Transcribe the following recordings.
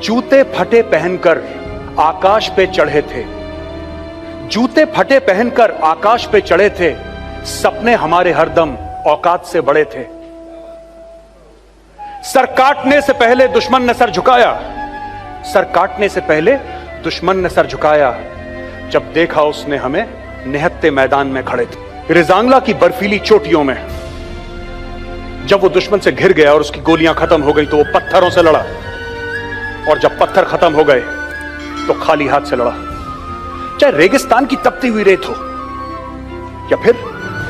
जूते फटे पहनकर आकाश पे चढ़े थे, जूते फटे पहनकर आकाश पे चढ़े थे, सपने हमारे हरदम औकात से बड़े थे। सर काटने से पहले दुश्मन ने सर झुकाया, सर काटने से पहले दुश्मन ने सर झुकाया, जब देखा उसने हमें निहत्ते मैदान में खड़े थे। रिजांगला की बर्फीली चोटियों में जब वो दुश्मन से घिर गया और उसकी गोलियां खत्म हो गई तो वो पत्थरों से लड़ा, और जब पत्थर खत्म हो गए तो खाली हाथ से लड़ा। चाहे रेगिस्तान की तपती हुई रेत हो या फिर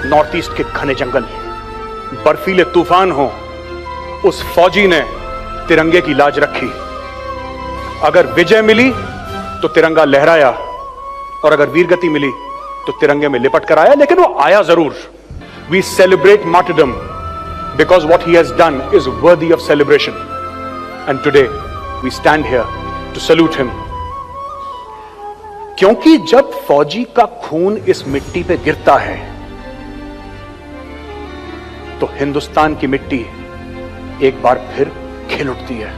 नॉर्थ ईस्ट के घने जंगल, बर्फीले तूफान हो, उस फौजी ने तिरंगे की लाज रखी। अगर विजय मिली तो तिरंगा लहराया, और अगर वीरगति मिली तो तिरंगे में लिपट कर आया, लेकिन वो आया जरूर। We celebrate martyrdom because what he has done is worthy of celebration, and today we stand here to salute him। क्योंकि जब फौजी का खून इस मिट्टी पे गिरता है तो हिंदुस्तान की मिट्टी एक बार फिर खिल उठती है।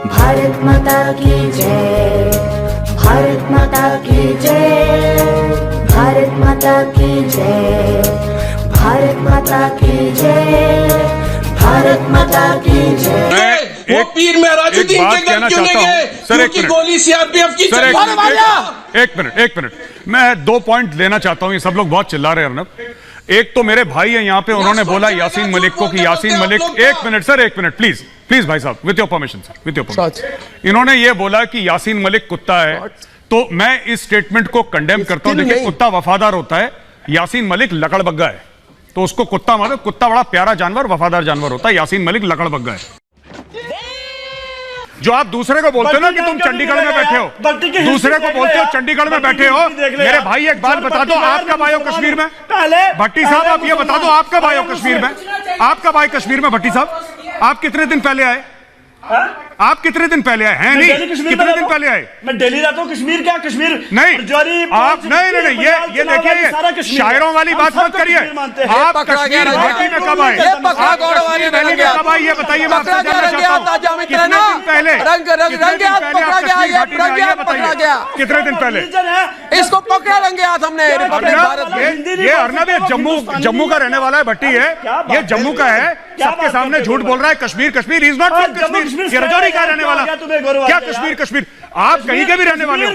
भारत माता की जय, भारत माता की जय, भारत माता की जय, भारत माता की जय, भारत माता की जय। वो पीर मेहराजुद्दीन के गम क्यों नहीं गए? क्योंकि गोली सीआरपीएफ की चली। एक मिनट, मैं 2 पॉइंट लेना चाहता हूं। ये सब लोग बहुत चिल्ला रहे हैं अर्नब। एक तो मेरे भाई है यहाँ पे, उन्होंने बोला यासीन मलिक को कि यासीन मलिक, एक मिनट सर, एक मिनट प्लीज भाई साहब, with your permission sir, with your permission. इन्होंने ये बोला कि यासीन मलिक कुत्ता है, तो मैं इस स्टेटमेंट को कंडेम करता हूं। देखिए, कुत्ता वफादार होता है, यासीन मलिक लकड़बग्गा है, तो उसको कुत्ता मानो। कुत्ता बड़ा प्यारा जानवर, वफादार जानवर होता है, यासीन मलिक लकड़बग्गा है। जो आप दूसरे को बोलते हो ना कि तुम चंडीगढ़ में बैठे हो, दूसरे को बोलते हो चंडीगढ़ में बैठे हो। मेरे भाई एक बात बता दो, आप कब आए हो कश्मीर में? भट्टी साहब, आप ये बता दो, आप कब आए हो कश्मीर में? आप कब आए कश्मीर में भट्टी साहब? आप कितने दिन पहले आए? आप कितने दिन पहले आए हैं? नहीं, कितने दिन पहले आए? मैं दिल्ली रहता हूँ। कश्मीर क्या? कश्मीर नहीं, आप नहीं, ये देखिए, शायरों वाली बात मत करिए। आप कश्मीर घाटी में कब आए? आप कश्मीर वैली में कब आए? ये बताइए, मैं आपसे जानना चाहता हूँ। कितने दिन पहले? कितने दिन पहले? इसको पकड़ा रंगे हाथ हमने। ये अर्नब, ये जम्मू का रहने वाला है, भट्टी है, ये जम्मू का है, सबके सामने झूठ बोल रहा है। Kashmir is not from Kashmir, ये रजौरी का रहने वाला। क्या कश्मीर? आप कहीं के भी रहने वाले हो,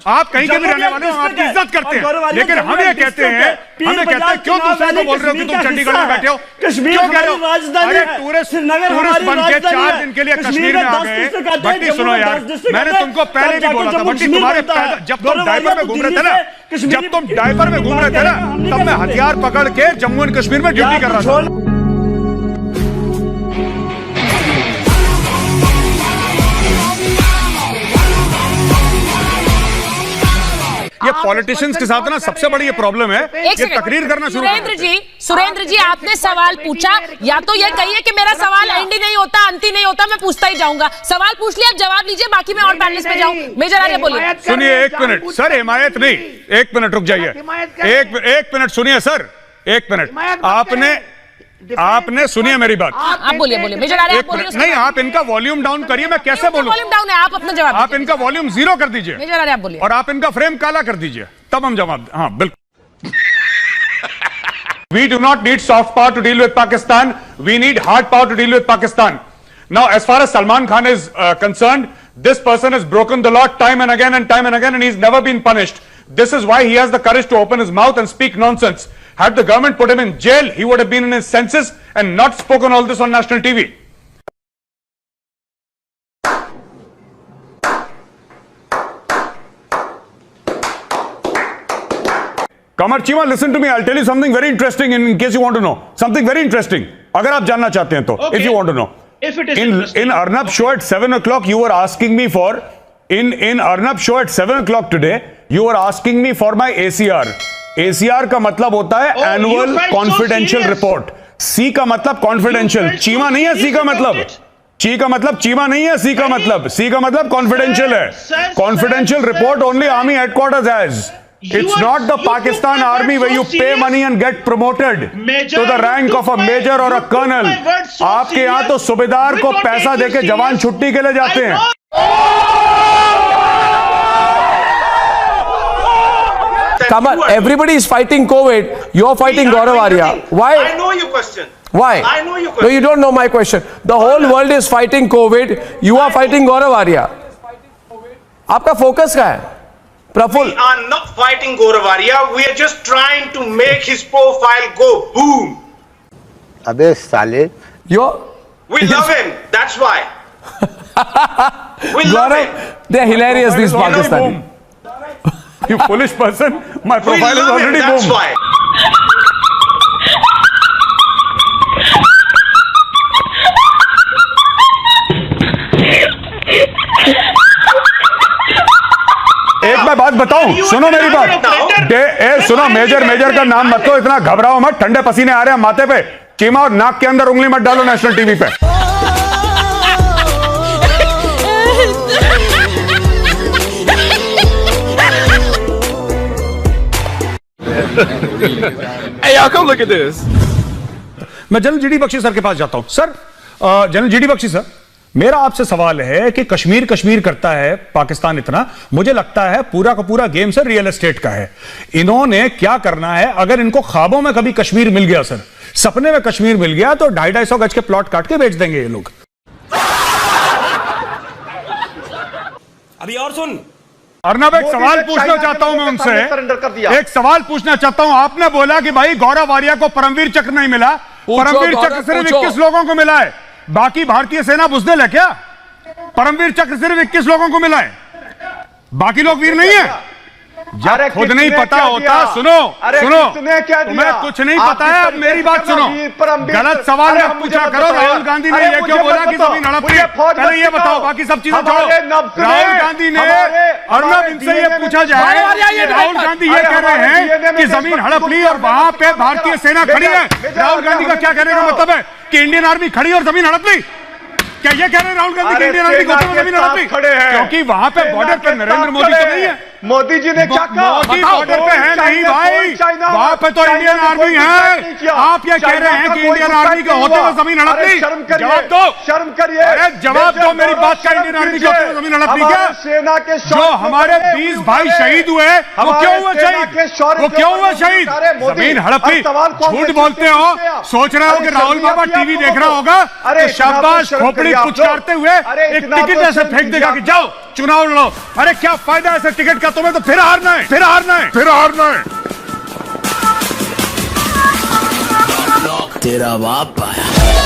आप कहीं के भी रहने वाले हो, हम आपकी इज्जत करते हैं, लेकिन हम ये कहते हैं, क्यों दूसरे को बोल रहे हो कि तुम चंडीगढ़ में बैठे हो? कश्मीर क्यों कह रहे हो? अरे टूरिस्ट बन के 4 दिन के लिए कश्मीर में आ गए। भट्टी सुनो यार, मैंने तुमको पहले भी बोला था भट्टी, तुम्हारे जब तुम डायपर में घूम रहे थे ना, तब मैं हथियार पकड़ के जम्मू एंड कश्मीर में ड्यूटी कर रहा था। ये पॉलिटिशियंस के साथ ना सबसे बड़ी ये प्रॉब्लम है, ये तकरीर करना शुरू। सुरेंद्र जी, आपने सवाल पूछा, या तो ये कहिए कि मेरा सवाल एंड ही नहीं होता, अंत ही नहीं होता, मैं पूछता ही जाऊंगा। सवाल पूछ लिया, आप जवाब लीजिए, बाकी मैं और पैनलिस्ट में जाऊं। मेजर आर्य बोलिए। सुनिए, 1 मिनट सर, हिमायत नहीं, 1 मिनट रुक जाइए, एक मिनट सुनिए सर, 1 मिनट। आपने सुनिए मेरी बात। आप बोलिए मेजर आर्य, आप बोलिए। नहीं, आप इनका वॉल्यूम डाउन करिए, मैं कैसे बोलूं? वॉल्यूम डाउन है, आप अपना जवाब। आप इनका वॉल्यूम 0 कर दीजिए, मेजर आर्य आप बोलिए, और आप इनका फ्रेम काला कर दीजिए, तब हम जवाब। हाँ, बिल्कुल। We do not need soft power to deal with Pakistan. We need hard power to deal with Pakistan. Now, as far as Salman Khan is concerned, this person has broken the law time and again, and he's never been punished. This is why he has the courage to open his mouth and speak nonsense. Had the government put him in jail, he would have been in his senses and not spoken all this on national TV. Qamar Chima, listen to me. I'll tell you something very interesting in case you want to know. Something very interesting. अगर आप जानना चाहते हैं तो, if you want to know. If it is in Arnab show at 7 o'clock, you were asking me for, in Arnab show at 7 o'clock today, you were asking me for my ACR. ACR का मतलब होता है annual confidential report. सी का मतलब confidential, Cheema नहीं है। सी का मतलब चीमा नहीं है। सी का मतलब कॉन्फिडेंशियल है। Confidential report only army headquarters has. It's not the Pakistan army where you pay money and get promoted to the rank of a major or a colonel. आपके यहाँ तो सूबेदार को पैसा देके जवान छुट्टी के लिए जाते हैं। Come on, everybody is fighting COVID. You're fighting Gaurav Arya. Why? I know your question. Why? I know your No, question. you don't know my question. The whole world is fighting COVID. You are fighting Gaurav Arya. आपका focus क्या है? Praful. We are not fighting Gaurav Arya. We are just trying to make his profile go boom. अबे साले. We love him. That's why. We love Gaurav, him. they are hilarious, these Pakistani. You foolish person. My We profile is love him. already That's boom. why. एक मैं बात बताऊं, सुनो मेरी बात. सुनो, मेजर का नाम मत लो, इतना घबराओ मत. ठंडे पसीने आ रहे हैं माथे पे. चीमा और नाक के अंदर उंगली मत डालो नेशनल टीवी पे. Hey, y'all come look at this. मैं जनरल जीडी बख्शी सर के पास जाता हूं. Sir, general GD Bakhshi sir, मेरा आपसे सवाल है कि कश्मीर करता है पाकिस्तान इतना, मुझे लगता है पूरा का पूरा गेम सर रियल एस्टेट का है. इन्होंने क्या करना है, अगर इनको ख्वाबों में कभी कश्मीर मिल गया सर, सपने में कश्मीर मिल गया, तो 250-250 गज के प्लॉट काट के बेच देंगे ये लोग. अभी और सुन. अर्नब, एक सवाल पूछना चाहता हूं मैं उनसे. एक सवाल पूछना चाहता हूं. आपने बोला कि भाई गौरव आर्या को परमवीर चक्र नहीं मिला. परमवीर चक्र सिर्फ 21 लोगों को मिला है. बाकी भारतीय सेना बुज़दिल है क्या? परमवीर चक्र सिर्फ 21 लोगों को मिला है, बाकी लोग वीर नहीं है. जब खुद नहीं पता होता. सुनो, तुम्हें कुछ नहीं पता है. अब मेरी बात सुनो. गलत सवाल मत पूछा करो. राहुल गांधी ने ये क्यों बोला कि जमीन हड़प ली? पहले ये बताओ, बाकी सब चीजें छोड़ो. राहुल गांधी ने, अर्नब, इनसे ये पूछा जाए, राहुल गांधी ये कह रहे हैं कि जमीन हड़प ली और वहां पे भारतीय सेना खड़ी है. राहुल गांधी का क्या कहने का मतलब है कि इंडियन आर्मी खड़ी और जमीन हड़प ली? क्या ये कह रहे हैं राहुल गांधी की इंडियन आर्मी को जमीन हड़प ली? क्योंकि वहां पे बॉर्डर पे नरेंद्र मोदी तो नहीं है. मोदी जी ने क्या कहा? मोदी बॉर्डर पे है नहीं भाई, वहां पे तो इंडियन आर्मी है. आप ये कह रहे हैं कि इंडियन आर्मी के होते हुए जमीन हड़प ली? जवाब दो. शर्म करिए. अरे जवाब दो मेरी बात का. इंडियन आर्मी के होते हुए जमीन हड़प ली क्या? सेना के जो हमारे 20 भाई शहीद हुए, वो क्यों हुए शहीद? वो क्यों हुए शहीद? जमीन हड़प ली. झूठ बोलते हो. सोच रहे हो कि राहुल बाबा टीवी देख रहा होगा तो शाबाश खोपड़ी पुचकारते हुए एक टिकट ऐसे फेंक देगा कि जाओ चुनाव लड़ो. अरे क्या फायदा ऐसे टिकट का? तुम्हें तो फिर हारना है. तेरा बाप आया.